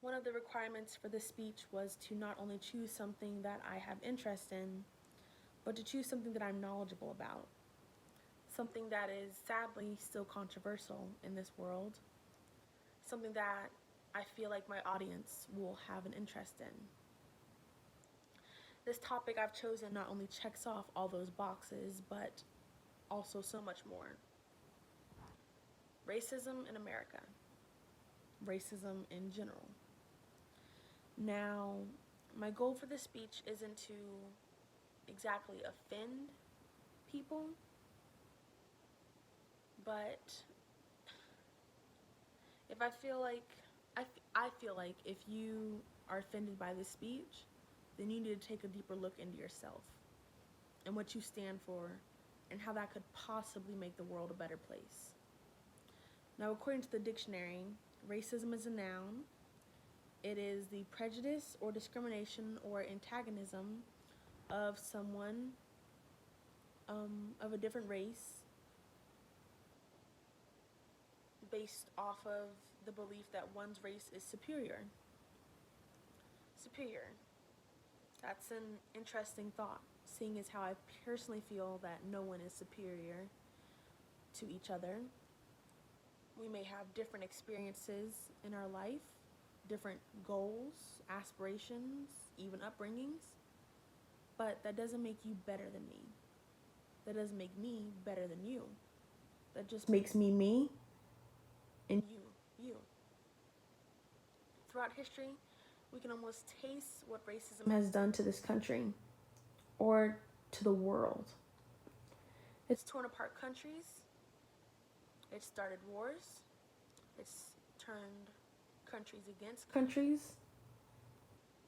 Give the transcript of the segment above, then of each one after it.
One of the requirements for this speech was to not only choose something that I have interest in, but to choose something that I'm knowledgeable about. Something that is sadly still controversial in this world. Something that I feel like my audience will have an interest in. This topic I've chosen not only checks off all those boxes, but also so much more. Racism in America. Racism in general. Now, my goal for this speech isn't to exactly offend people, but if I feel like I feel like if you are offended by this speech, then you need to take a deeper look into yourself and what you stand for and how that could possibly make the world a better place. Now, according to the dictionary, racism is a noun. It is the prejudice or discrimination or antagonism of someone of a different race based off of the belief that one's race is superior. Superior. That's an interesting thought, seeing as how I personally feel that no one is superior to each other. We may have different experiences in our life, different goals, aspirations, even upbringings, but that doesn't make you better than me. That doesn't make me better than you. That just makes me me and you. Throughout history, we can almost taste what racism has done to this country or to the world. It's torn apart countries, it's started wars, it's turned countries against countries,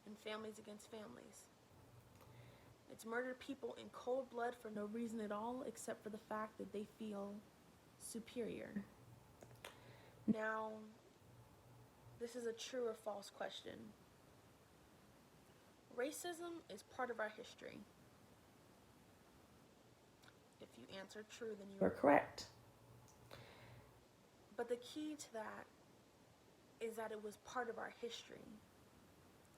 and families against families. It's murdered people in cold blood for no reason at all except for the fact that they feel superior. Now, this is a true or false question. Racism is part of our history. If you answer true, then you are correct. But the key to that is that it was part of our history.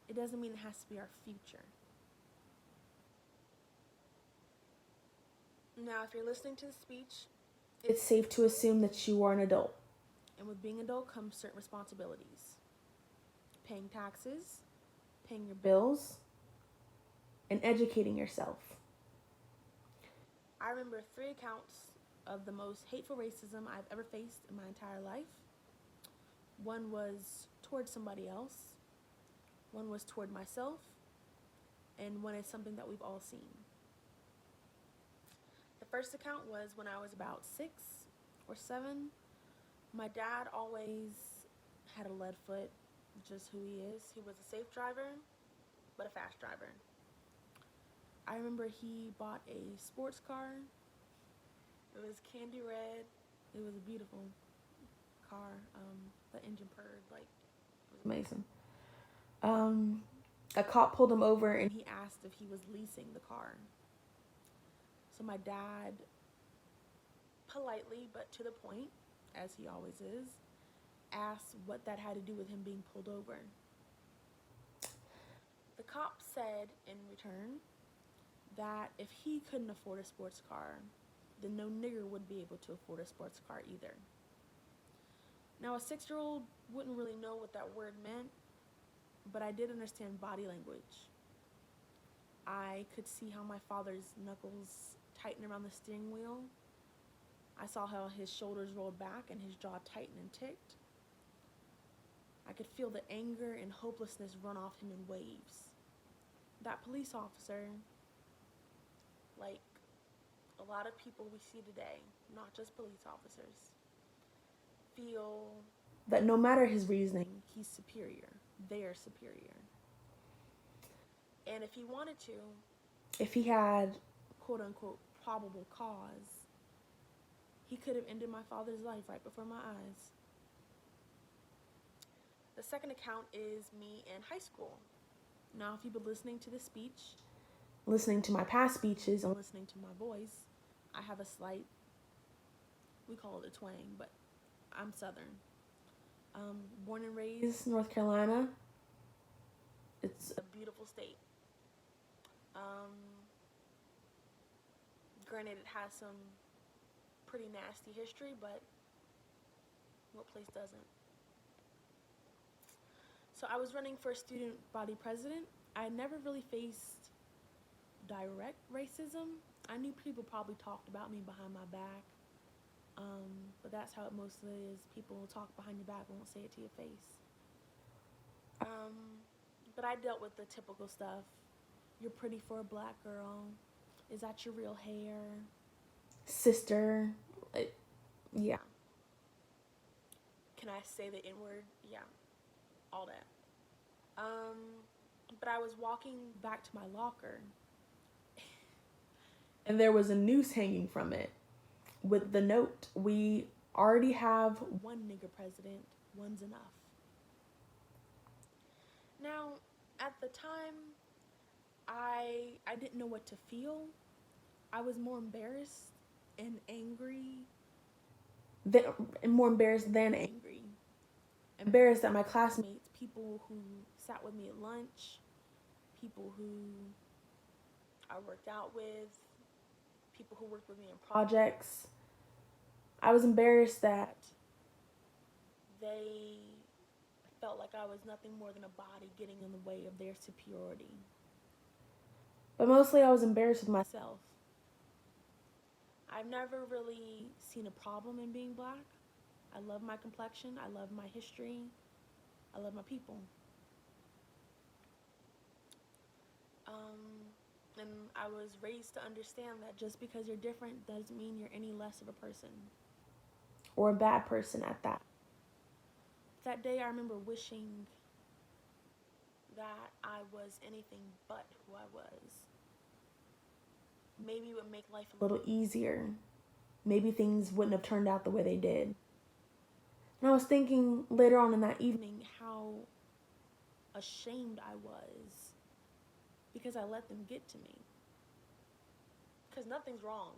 It doesn't mean it has to be our future. Now, if you're listening to the speech, it's safe to assume that you are an adult. And with being an adult comes certain responsibilities. Paying taxes, paying your bills, and educating yourself. I remember 3 accounts of the most hateful racism I've ever faced in my entire life. One was towards somebody else, one was toward myself, and one is something that we've all seen. The first account was when I was about 6 or 7. My dad always had a lead foot, just who he is. He was a safe driver, but a fast driver. I remember he bought a sports car. It was candy red. It was a beautiful car. The engine purred, like, it was amazing. A cop pulled him over and he asked if he was leasing the car. So my dad, politely but to the point, as he always is, asked what that had to do with him being pulled over. The cop said in return that if he couldn't afford a sports car, then no nigger would be able to afford a sports car either. Now, a 6-year-old wouldn't really know what that word meant, but I did understand body language. I could see how my father's knuckles tightened around the steering wheel. I saw how his shoulders rolled back and his jaw tightened and ticked. I could feel the anger and hopelessness run off him in waves. That police officer, like a lot of people we see today, not just police officers, feel that no matter his reasoning, he's superior. They are superior. And if he wanted to, if he had quote unquote probable cause, he could have ended my father's life right before my eyes. The second account is me in high school. Now, if you've been listening to this speech, listening to my past speeches, and listening to my voice, I have a slight, we call it a twang, but I'm Southern. Born and raised North Carolina, It's a beautiful state. Granted, it has some pretty nasty history, but what place doesn't? So I was running for student body president. I never really faced direct racism. I knew people probably talked about me behind my back, but that's how it mostly is. People will talk behind your back but won't say it to your face. But I dealt with the typical stuff. You're pretty for a black girl. Is that your real hair? Sister. Yeah. Can I say the N-word? Yeah. All that. But I was walking back to my locker, and there was a noose hanging from it with the note, "We already have one nigger president, one's enough." Now, at the time, I didn't know what to feel. I was more embarrassed and angry than, more embarrassed than angry. Embarrassed that my classmates, people who sat with me at lunch, people who I worked out with, people who worked with me in projects, I was embarrassed that they felt like I was nothing more than a body getting in the way of their superiority. But mostly I was embarrassed with myself. I've never really seen a problem in being black. I love my complexion, I love my history, I love my people. And I was raised to understand that just because you're different doesn't mean you're any less of a person. Or a bad person at that. That day I remember wishing that I was anything but who I was. Maybe it would make life a little easier. Maybe things wouldn't have turned out the way they did. And I was thinking later on in that evening how ashamed I was because I let them get to me. Because nothing's wrong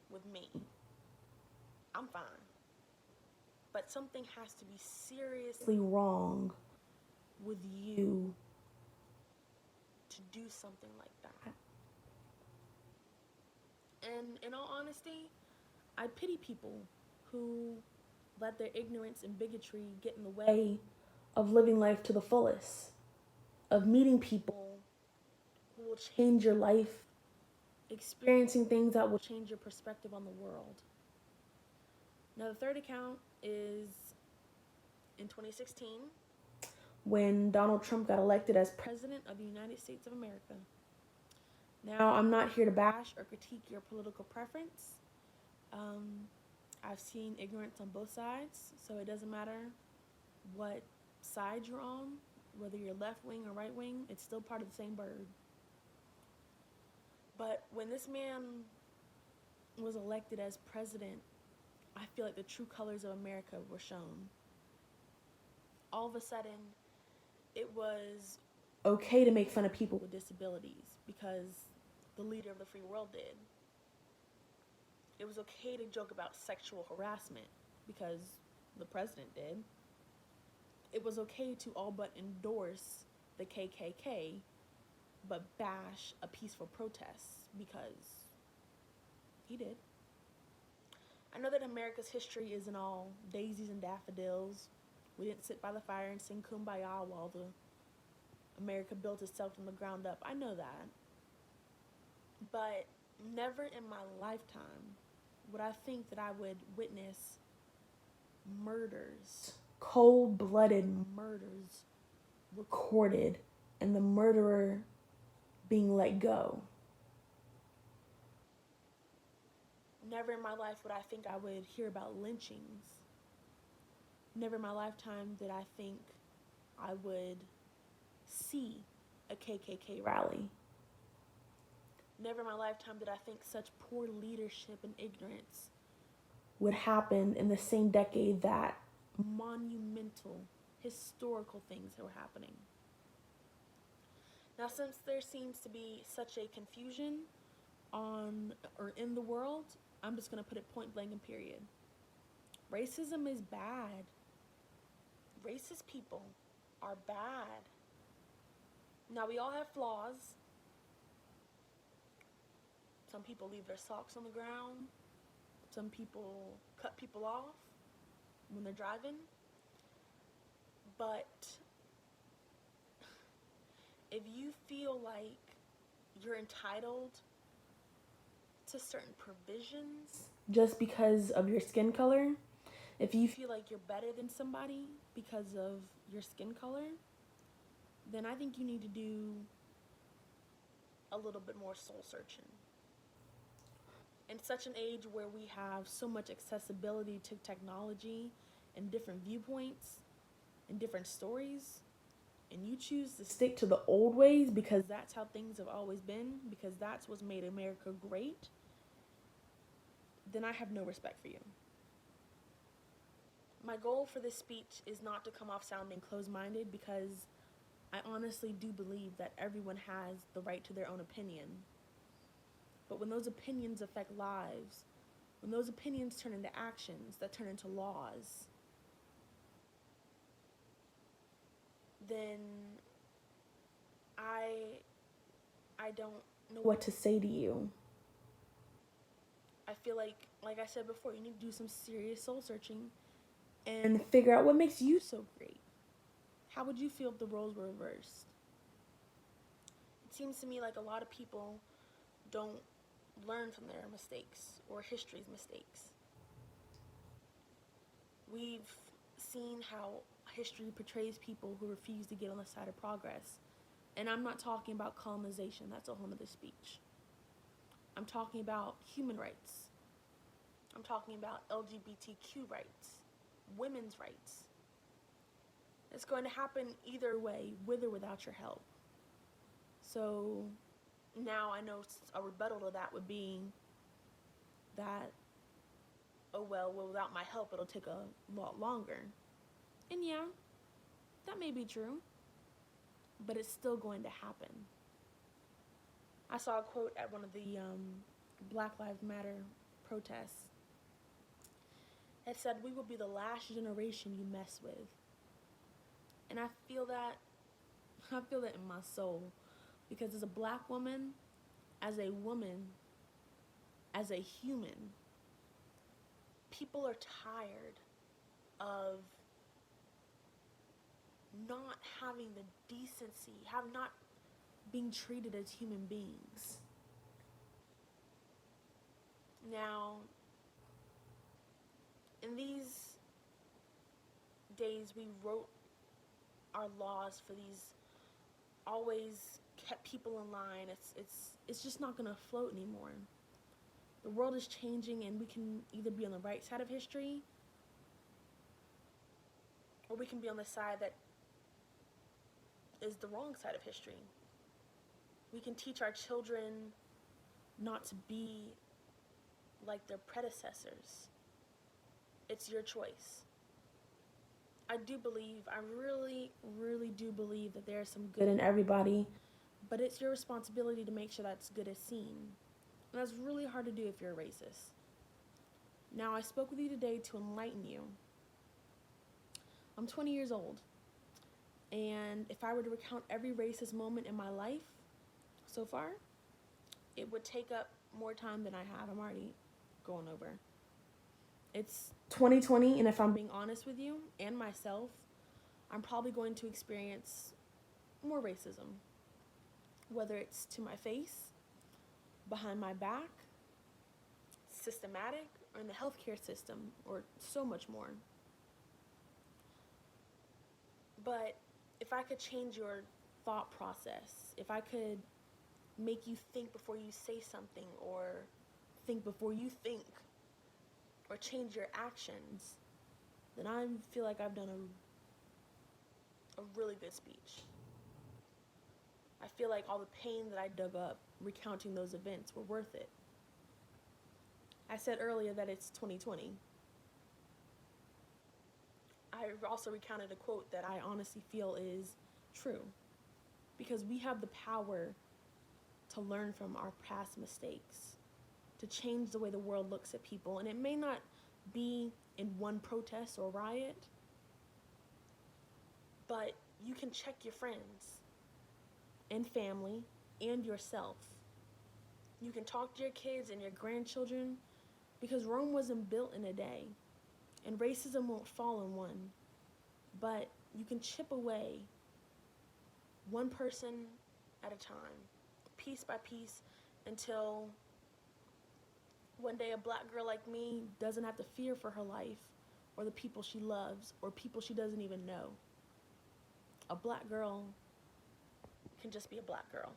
with me. I'm fine. But something has to be seriously wrong with you to do something like that. And in all honesty, I pity people who let their ignorance and bigotry get in the way of living life to the fullest, of meeting people who will change your life, experiencing things that will change your perspective on the world. Now, the third account is in 2016 when Donald Trump got elected as President of the United States of America. Now, I'm not here to bash or critique your political preference. I've seen ignorance on both sides, so it doesn't matter what side you're on, whether you're left wing or right wing, it's still part of the same bird. But when this man was elected as president, I feel like the true colors of America were shown. All of a sudden, it was okay to make fun of people with disabilities because the leader of the free world did. It was okay to joke about sexual harassment because the president did. It was okay to all but endorse the KKK but bash a peaceful protest because he did. I know that America's history isn't all daisies and daffodils. We didn't sit by the fire and sing Kumbaya while America built itself from the ground up. I know that. But never in my lifetime would I think that I would witness murders, cold-blooded murders, recorded, and the murderer being let go. Never in my life would I think I would hear about lynchings. Never in my lifetime did I think I would see a KKK rally. Never in my lifetime did I think such poor leadership and ignorance would happen in the same decade that monumental, historical things were happening. Now, since there seems to be such a confusion on or in the world, I'm just going to put it point blank and period. Racism is bad. Racist people are bad. Now, we all have flaws. Some people leave their socks on the ground. Some people cut people off when they're driving. But if you feel like you're entitled to certain provisions just because of your skin color, if you feel like you're better than somebody because of your skin color, then I think you need to do a little bit more soul searching. In such an age where we have so much accessibility to technology and different viewpoints and different stories, and you choose to stick to the old ways because that's how things have always been, because that's what's made America great, then I have no respect for you. My goal for this speech is not to come off sounding closed-minded, because I honestly do believe that everyone has the right to their own opinion. But when those opinions affect lives, when those opinions turn into actions that turn into laws, then I don't know what to say to you. I feel like I said before, you need to do some serious soul searching and figure out what makes you so great. How would you feel if the roles were reversed? It seems to me like a lot of people don't learn from their mistakes or history's mistakes. We've seen how history portrays people who refuse to get on the side of progress. And I'm not talking about colonization, that's a whole nother speech. I'm talking about human rights. I'm talking about LGBTQ rights, women's rights. It's going to happen either way, with or without your help. So now I know a rebuttal to that would be that, oh well, without my help it'll take a lot longer. And yeah, that may be true, but it's still going to happen. I saw a quote at one of the Black Lives Matter protests. It said, "We will be the last generation you mess with." And I feel that in my soul, because as a black woman, as a woman, as a human, people are tired of not having the decency, have not being treated as human beings. Now, in these days, we wrote our laws for these, always kept people in line. It's just not going to float anymore. The world is changing, and we can either be on the right side of history, or we can be on the side that is the wrong side of history. We can teach our children not to be like their predecessors. It's your choice. I really, really do believe that there's some good in everybody, but it's your responsibility to make sure that's good is seen. And that's really hard to do if you're a racist. Now, I spoke with you today to enlighten you. I'm 20 years old, and if I were to recount every racist moment in my life so far, it would take up more time than I have. I'm already going over. It's 2020, and if I'm being honest with you and myself, I'm probably going to experience more racism, whether it's to my face, behind my back, systematic, or in the healthcare system, or so much more. But if I could change your thought process, if I could make you think before you say something, or think before you think, or change your actions, then I feel like I've done a really good speech. I feel like all the pain that I dug up recounting those events were worth it. I said earlier that it's 2020. I also recounted a quote that I honestly feel is true, because we have the power to learn from our past mistakes, to change the way the world looks at people. And it may not be in one protest or riot, but you can check your friends. and family and yourself. You can talk to your kids and your grandchildren because Rome wasn't built in a day, and racism won't fall in one. But you can chip away one person at a time, piece by piece, until one day a black girl like me doesn't have to fear for her life or the people she loves or people she doesn't even know. A black girl can just be a black girl.